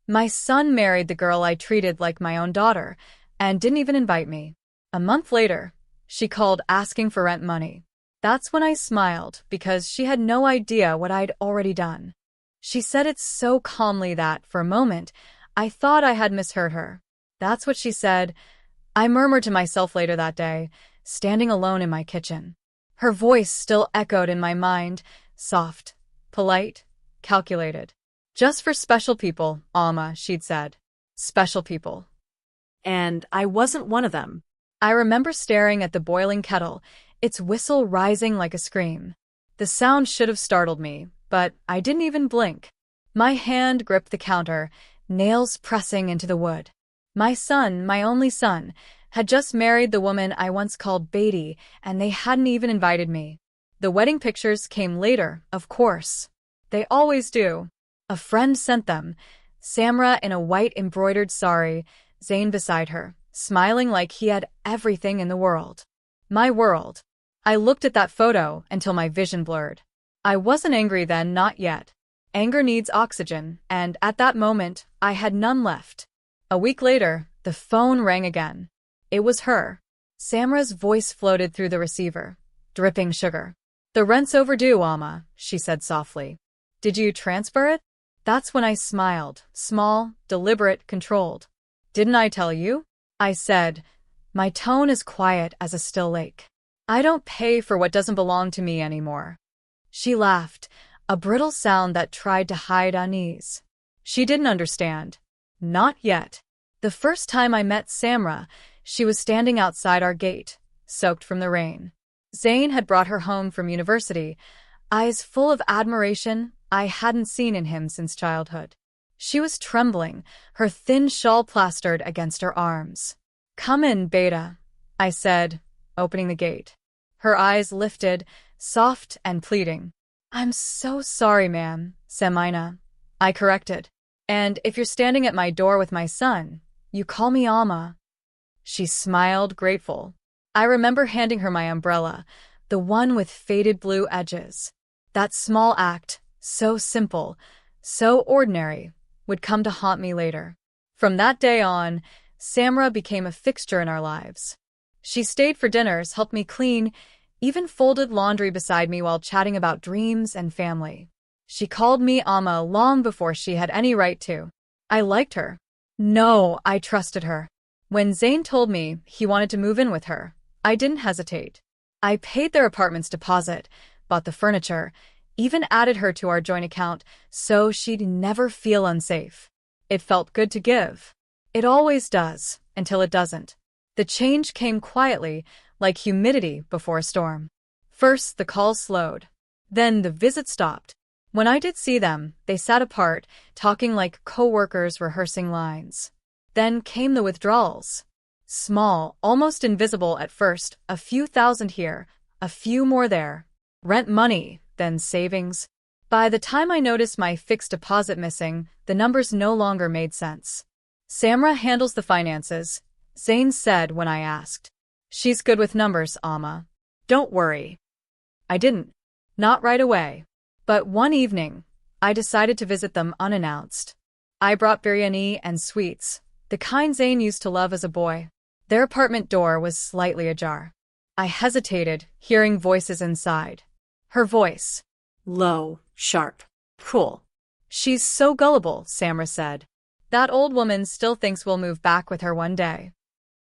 My son married the girl I treated like my own daughter and didn't even invite me. A month later, she called asking for rent money. That's when I smiled because she had no idea what I'd already done. She said it so calmly that, for a moment, I thought I had misheard her. That's what she said. I murmured to myself later that day, standing alone in my kitchen. Her voice still echoed in my mind, soft, polite, calculated. Just for special people, Alma, she'd said. Special people. And I wasn't one of them. I remember staring at the boiling kettle, its whistle rising like a scream. The sound should have startled me, but I didn't even blink. My hand gripped the counter, nails pressing into the wood. My son, my only son, had just married the woman I once called Beatty, and they hadn't even invited me. The wedding pictures came later, of course. They always do. A friend sent them. Samra in a white embroidered sari, Zain beside her, smiling like he had everything in the world. My world. I looked at that photo until my vision blurred. I wasn't angry then, not yet. Anger needs oxygen, and at that moment, I had none left. A week later, the phone rang again. It was her. Samra's voice floated through the receiver, dripping sugar. "The rent's overdue, Alma," she said softly. "Did you transfer it?" That's when I smiled, small, deliberate, controlled. "Didn't I tell you?" I said. My tone as quiet as a still lake. "I don't pay for what doesn't belong to me anymore." She laughed, a brittle sound that tried to hide unease. She didn't understand. Not yet. The first time I met Samra, she was standing outside our gate, soaked from the rain. Zain had brought her home from university, eyes full of admiration I hadn't seen in him since childhood. She was trembling, her thin shawl plastered against her arms. "Come in, Beta," I said, opening the gate. Her eyes lifted, soft and pleading. "I'm so sorry, ma'am, Samina," I corrected. "And if you're standing at my door with my son, you call me Alma." She smiled, grateful. I remember handing her my umbrella, the one with faded blue edges. That small act, so simple, so ordinary, would come to haunt me later. From that day on, Samra became a fixture in our lives. She stayed for dinners, helped me clean, even folded laundry beside me while chatting about dreams and family. She called me Alma long before she had any right to. I liked her. No, I trusted her. When Zain told me he wanted to move in with her, I didn't hesitate. I paid their apartment's deposit, bought the furniture, even added her to our joint account so she'd never feel unsafe. It felt good to give. It always does, until it doesn't. The change came quietly, like humidity before a storm. First, the calls slowed. Then the visits stopped. When I did see them, they sat apart, talking like co-workers rehearsing lines. Then came the withdrawals. Small, almost invisible at first, a few thousand here, a few more there. Rent money, then savings. By the time I noticed my fixed deposit missing, the numbers no longer made sense. "Samra handles the finances," Zain said when I asked. "She's good with numbers, Alma. Don't worry." I didn't. Not right away. But one evening, I decided to visit them unannounced. I brought biryani and sweets, the kind Zain used to love as a boy. Their apartment door was slightly ajar. I hesitated, hearing voices inside. Her voice. Low, sharp, cruel. "She's so gullible," Samra said. "That old woman still thinks we'll move back with her one day."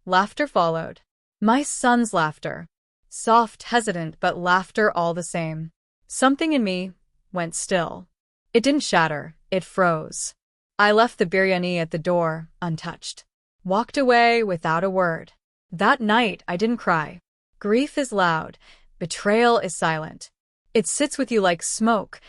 Laughter followed. My son's laughter. Soft, hesitant, but laughter all the same. Something in me went still. It didn't shatter, it froze. I left the biryani at the door, untouched. Walked away without a word. That night, I didn't cry. Grief is loud. Betrayal is silent. It sits with you like smoke,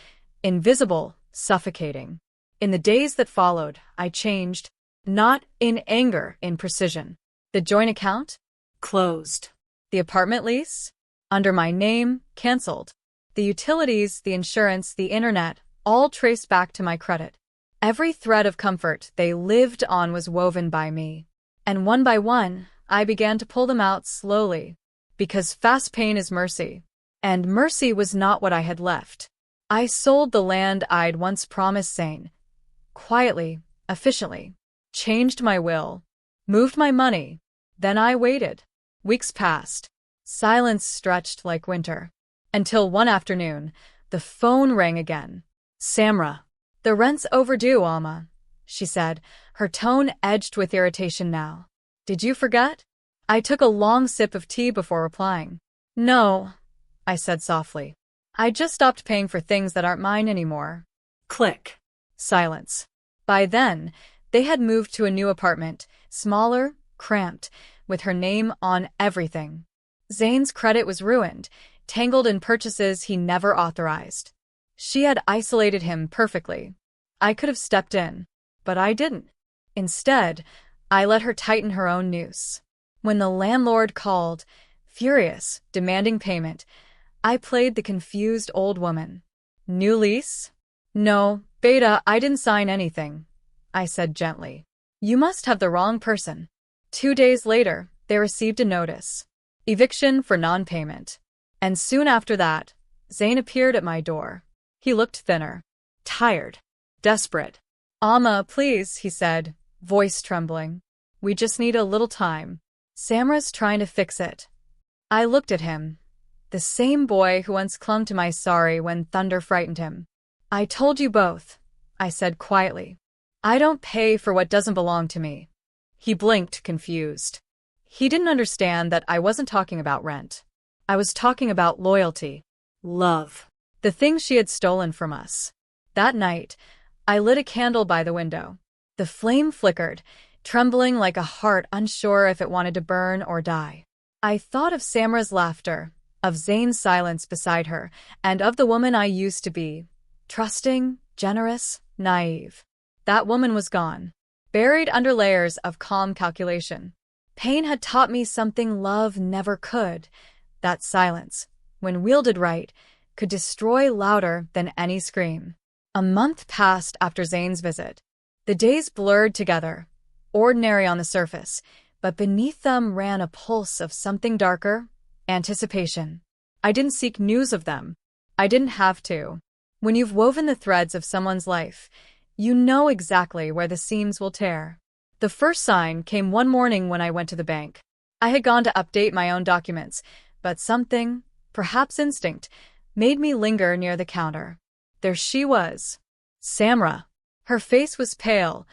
invisible, suffocating. In the days that followed, I changed. Not in anger, in precision. The joint account? Closed. The apartment lease? Under my name, cancelled. The utilities, the insurance, the internet, all traced back to my credit. Every thread of comfort they lived on was woven by me. And one by one, I began to pull them out slowly. Because fast pain is mercy. And mercy was not what I had left. I sold the land I'd once promised Zain. Quietly, Officially. Changed my will. Moved my money. Then I waited. Weeks passed. Silence stretched like winter. Until one afternoon, the phone rang again. Samra. The rent's overdue, Alma, she said, her tone edged with irritation now. Did you forget? I took a long sip of tea before replying. No, I said softly. I just stopped paying for things that aren't mine anymore. Click. Silence. By then, they had moved to a new apartment, smaller, cramped, with her name on everything. Zain's credit was ruined, tangled in purchases he never authorized. She had isolated him perfectly. I could have stepped in, but I didn't. Instead, I let her tighten her own noose. When the landlord called, furious, demanding payment, I played the confused old woman. New lease? No, Beta, I didn't sign anything, I said gently. You must have the wrong person. 2 days later, they received a notice. Eviction for non-payment. And soon after that, Zain appeared at my door. He looked thinner, tired, desperate. Alma, please, he said, voice trembling. We just need a little time. Samra's trying to fix it. I looked at him. The same boy who once clung to my sorry when thunder frightened him. I told you both, I said quietly. I don't pay for what doesn't belong to me. He blinked, confused. He didn't understand that I wasn't talking about rent. I was talking about loyalty. Love. The thing she had stolen from us. That night, I lit a candle by the window. The flame flickered, trembling like a heart unsure if it wanted to burn or die. I thought of Samra's laughter, of Zain's silence beside her, and of the woman I used to be. Trusting, generous, naive. That woman was gone, buried under layers of calm calculation. Pain had taught me something love never could. That silence, when wielded right, could destroy louder than any scream. A month passed after Zain's visit. The days blurred together, ordinary on the surface, but beneath them ran a pulse of something darker, anticipation. I didn't seek news of them. I didn't have to. When you've woven the threads of someone's life, you know exactly where the seams will tear. The first sign came one morning when I went to the bank. I had gone to update my own documents, but something, perhaps instinct, made me linger near the counter. There she was. Samra. Her face was pale,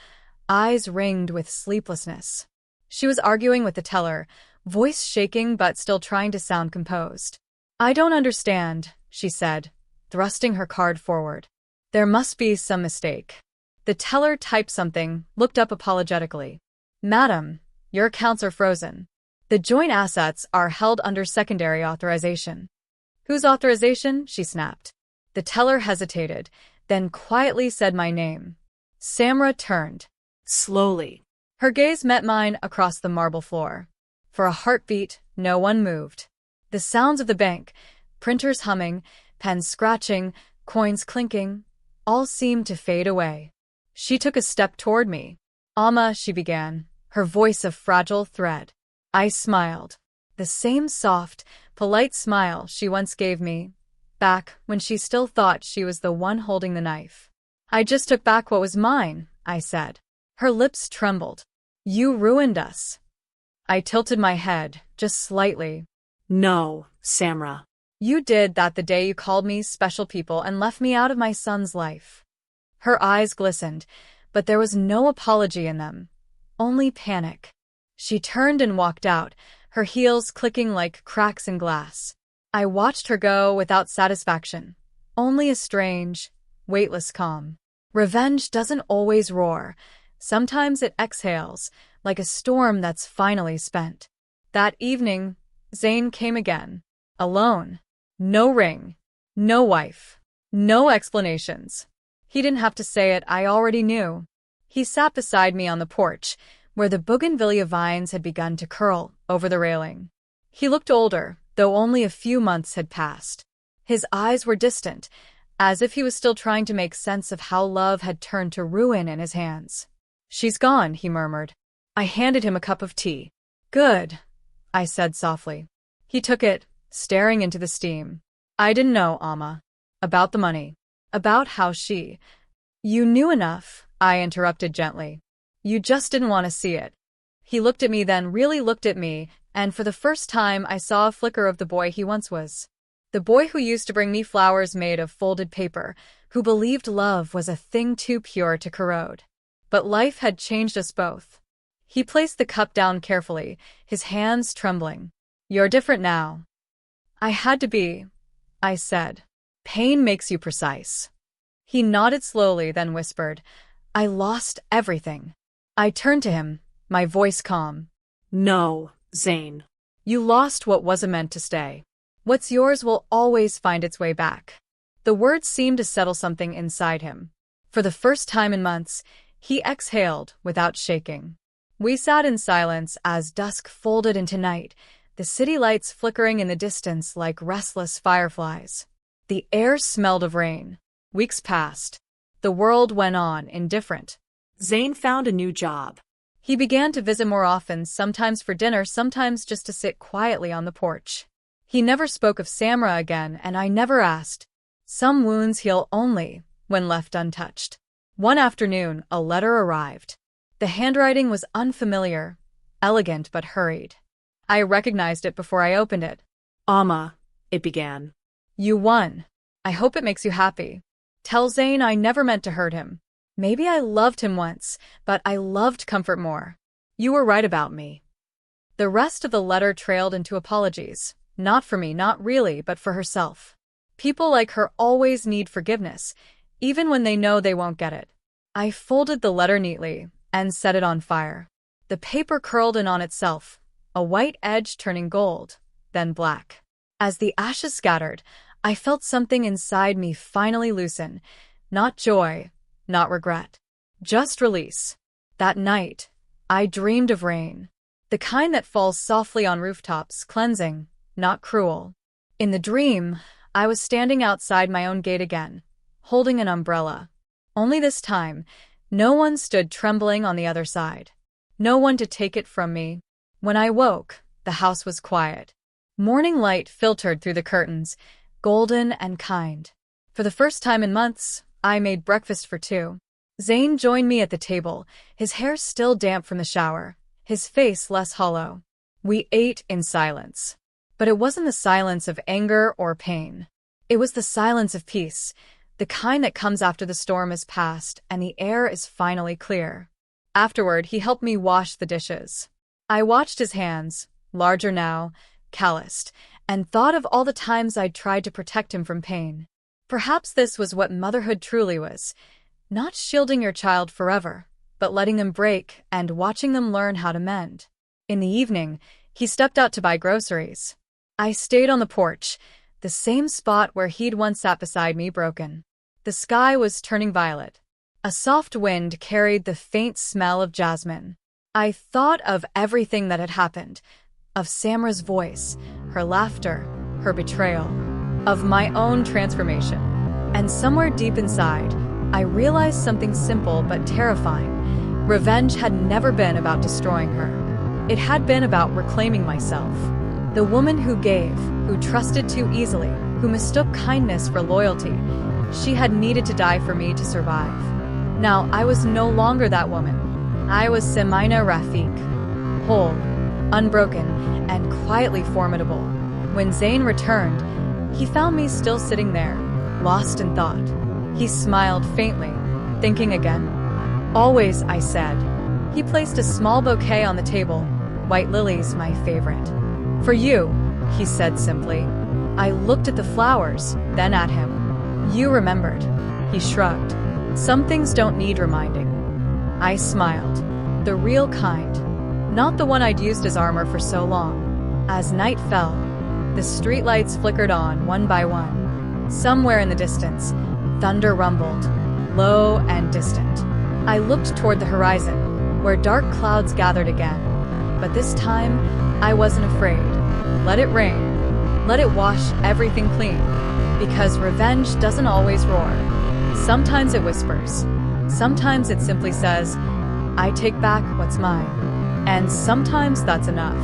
eyes ringed with sleeplessness. She was arguing with the teller, voice shaking but still trying to sound composed. I don't understand, she said, thrusting her card forward. There must be some mistake. The teller typed something, looked up apologetically. Madam, your accounts are frozen. The joint assets are held under secondary authorization. Whose authorization? She snapped. The teller hesitated, then quietly said my name. Samra turned. Slowly. Her gaze met mine across the marble floor. For a heartbeat, no one moved. The sounds of the bank, printers humming, pens scratching, coins clinking, all seemed to fade away. She took a step toward me. Alma, she began, her voice a fragile thread. I smiled. The same soft, polite smile she once gave me, back when she still thought she was the one holding the knife. I just took back what was mine, I said. Her lips trembled. You ruined us. I tilted my head, just slightly. No, Samra. You did that the day you called me special people and left me out of my son's life. Her eyes glistened, but there was no apology in them, only panic. She turned and walked out, her heels clicking like cracks in glass. I watched her go without satisfaction, only a strange, weightless calm. Revenge doesn't always roar. Sometimes it exhales, like a storm that's finally spent. That evening, Zain came again. Alone. No ring. No wife. No explanations. He didn't have to say it, I already knew. He sat beside me on the porch, where the bougainvillea vines had begun to curl over the railing. He looked older, though only a few months had passed. His eyes were distant, as if he was still trying to make sense of how love had turned to ruin in his hands. She's gone, he murmured. I handed him a cup of tea. Good, I said softly. He took it, staring into the steam. I didn't know, Alma. About the money. About how she... You knew enough, I interrupted gently. You just didn't want to see it. He looked at me, then really looked at me, and for the first time I saw a flicker of the boy he once was. The boy who used to bring me flowers made of folded paper, who believed love was a thing too pure to corrode. But life had changed us both. He placed the cup down carefully, his hands trembling. You're different now. I had to be, I said. Pain makes you precise. He nodded slowly, then whispered, I lost everything. I turned to him, my voice calm. No, Zain. You lost what wasn't meant to stay. What's yours will always find its way back. The words seemed to settle something inside him. For the first time in months, he exhaled without shaking. We sat in silence as dusk folded into night, the city lights flickering in the distance like restless fireflies. The air smelled of rain. Weeks passed. The world went on, indifferent. Zain found a new job. He began to visit more often, sometimes for dinner, sometimes just to sit quietly on the porch. He never spoke of Samra again, and I never asked. Some wounds heal only when left untouched. One afternoon, a letter arrived. The handwriting was unfamiliar, elegant but hurried. I recognized it before I opened it. Amma, it began. You won. I hope it makes you happy. Tell Zain I never meant to hurt him. Maybe I loved him once, but I loved comfort more. You were right about me. The rest of the letter trailed into apologies. Not for me, not really, but for herself. People like her always need forgiveness, even when they know they won't get it. I folded the letter neatly and set it on fire. The paper curled in on itself, a white edge turning gold, then black. As the ashes scattered, I felt something inside me finally loosen. Not joy, not regret. Just release. That night, I dreamed of rain. The kind that falls softly on rooftops, cleansing, not cruel. In the dream, I was standing outside my own gate again, holding an umbrella. Only this time, no one stood trembling on the other side. No one to take it from me. When I woke, the house was quiet. Morning light filtered through the curtains, golden and kind. For the first time in months, I made breakfast for two. Zain joined me at the table, his hair still damp from the shower, his face less hollow. We ate in silence. But it wasn't the silence of anger or pain. It was the silence of peace, the kind that comes after the storm has passed and the air is finally clear. Afterward, he helped me wash the dishes. I watched his hands, larger now, calloused, and thought of all the times I'd tried to protect him from pain. Perhaps this was what motherhood truly was, not shielding your child forever, but letting them break and watching them learn how to mend. In the evening, he stepped out to buy groceries. I stayed on the porch, the same spot where he'd once sat beside me, broken. The sky was turning violet. A soft wind carried the faint smell of jasmine. I thought of everything that had happened, of Samra's voice, her laughter, her betrayal, of my own transformation. And somewhere deep inside, I realized something simple but terrifying. Revenge had never been about destroying her. It had been about reclaiming myself. The woman who gave, who trusted too easily, who mistook kindness for loyalty, she had needed to die for me to survive. Now, I was no longer that woman. I was Samina Rafiq, whole, unbroken, and quietly formidable. When Zain returned, he found me still sitting there, lost in thought. He smiled faintly, thinking again. Always, I said. He placed a small bouquet on the table, white lilies, my favorite. For you, he said simply. I looked at the flowers, then at him. You remembered. He shrugged. Some things don't need reminding. I smiled. The real kind. Not the one I'd used as armor for so long. As night fell, the streetlights flickered on one by one. Somewhere in the distance, thunder rumbled, low and distant. I looked toward the horizon, where dark clouds gathered again. But this time, I wasn't afraid. Let it rain. Let it wash everything clean. Because revenge doesn't always roar. Sometimes it whispers. Sometimes it simply says, I take back what's mine. And sometimes that's enough.